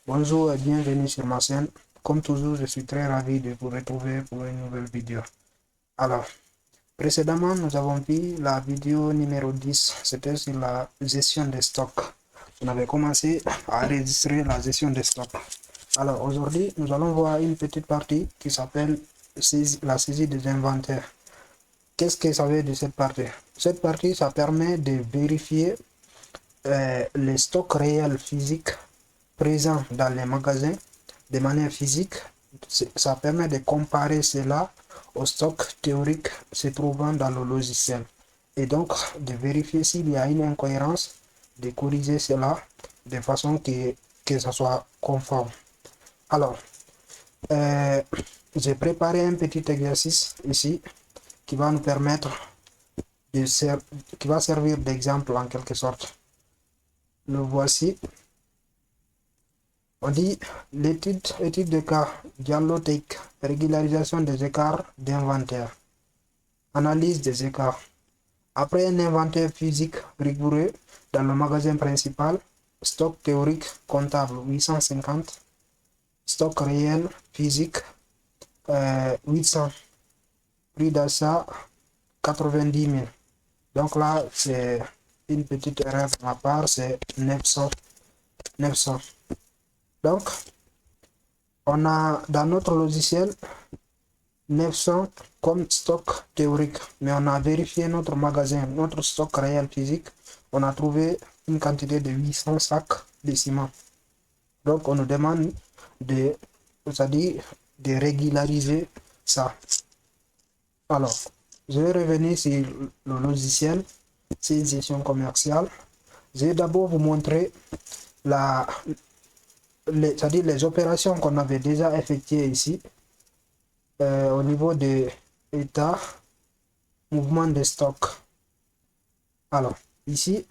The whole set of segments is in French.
Bonjour et bienvenue sur ma chaîne. Comme toujours, je suis très ravi de vous retrouver pour une nouvelle vidéo. Alors, précédemment, nous avons vu la vidéo numéro 10, c'était sur la gestion des stocks. On avait commencé à enregistrer la gestion des stocks. Alors, aujourd'hui, nous allons voir une petite partie qui s'appelle la saisie des inventaires. Qu'est-ce que ça veut dire cette partie? Cette partie, ça permet de vérifier les stocks réels physiques présents dans les magasins de manière physique. Ça permet de comparer cela au stock théorique se trouvant dans le logiciel et donc de vérifier s'il y a une incohérence, de corriger cela de façon que ça soit conforme. Alors, j'ai préparé un petit exercice ici qui va nous permettre qui va servir d'exemple en quelque sorte. Le voici. On dit l'étude de cas dialogique, régularisation des écarts d'inventaire, analyse des écarts. Après un inventaire physique rigoureux dans le magasin principal, stock théorique comptable 850, stock réel physique 800, prix d'achat 90 000. Donc là, c'est une petite erreur de ma part, c'est 900. Donc, on a dans notre logiciel 900 comme stock théorique, mais on a vérifié notre magasin, notre stock réel physique, on a trouvé une quantité de 800 sacs de ciment. Donc, on nous demande c'est-à-dire de régulariser ça. Alors, je vais revenir sur le logiciel, c'est une gestion commerciale. Je vais d'abord vous montrer c'est-à-dire les opérations qu'on avait déjà effectuées ici au niveau de état, mouvement de stock. Alors, ici,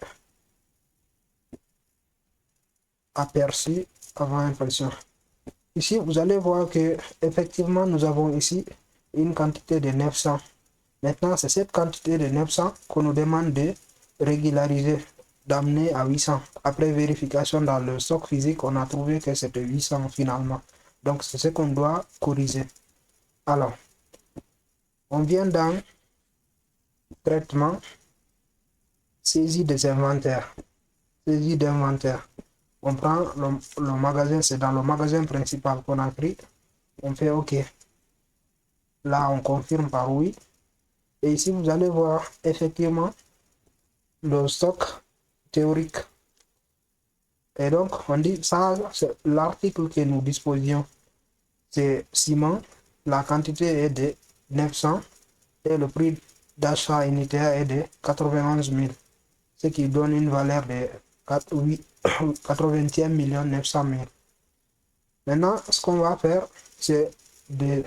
aperçu avant impression. Ici, vous allez voir que effectivement nous avons ici une quantité de 900. Maintenant, c'est cette quantité de 900 qu'on nous demande de régulariser, d'amener à 800. Après vérification dans le stock physique, on a trouvé que c'était 800 finalement. Donc, c'est ce qu'on doit corriger. Alors, on vient dans traitement, saisie des inventaires. Saisie d'inventaire. On prend le magasin, c'est dans le magasin principal qu'on a pris. On fait OK. Là, on confirme par oui. Et ici, vous allez voir effectivement le stock théorique. Et donc, on dit ça, c'est l'article que nous disposions. C'est ciment. La quantité est de 900 et le prix d'achat unitaire est de 91 000. Ce qui donne une valeur de 81 900 000. Maintenant, ce qu'on va faire, c'est de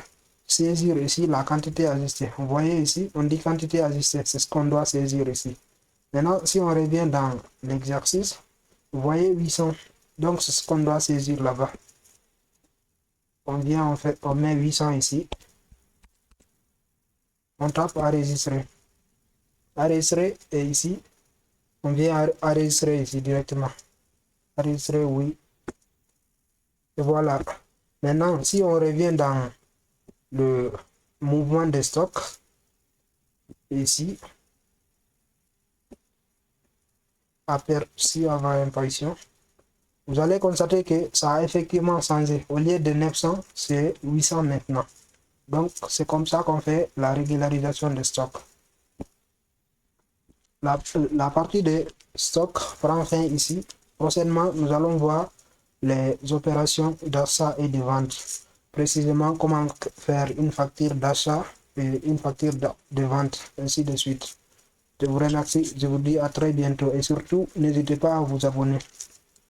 saisir ici la quantité ajustée. Vous voyez ici, on dit quantité ajustée, c'est ce qu'on doit saisir ici. Maintenant, si on revient dans l'exercice, vous voyez 800. Donc, c'est ce qu'on doit saisir là-bas. On vient, on met 800 ici. On tape enregistrer. Enregistrer et ici, on vient enregistrer ici directement. Enregistrer, oui. Et voilà. Maintenant, si on revient dans le mouvement de stock, ici, aperçu avant impression, vous allez constater que ça a effectivement changé. Au lieu de 900, c'est 800 maintenant. Donc, c'est comme ça qu'on fait la régularisation de stock. La partie de stock prend fin ici. Prochainement, nous allons voir les opérations d'achat et de vente. Précisément, comment faire une facture d'achat et une facture de vente, ainsi de suite. Je vous remercie, je vous dis à très bientôt et surtout, n'hésitez pas à vous abonner.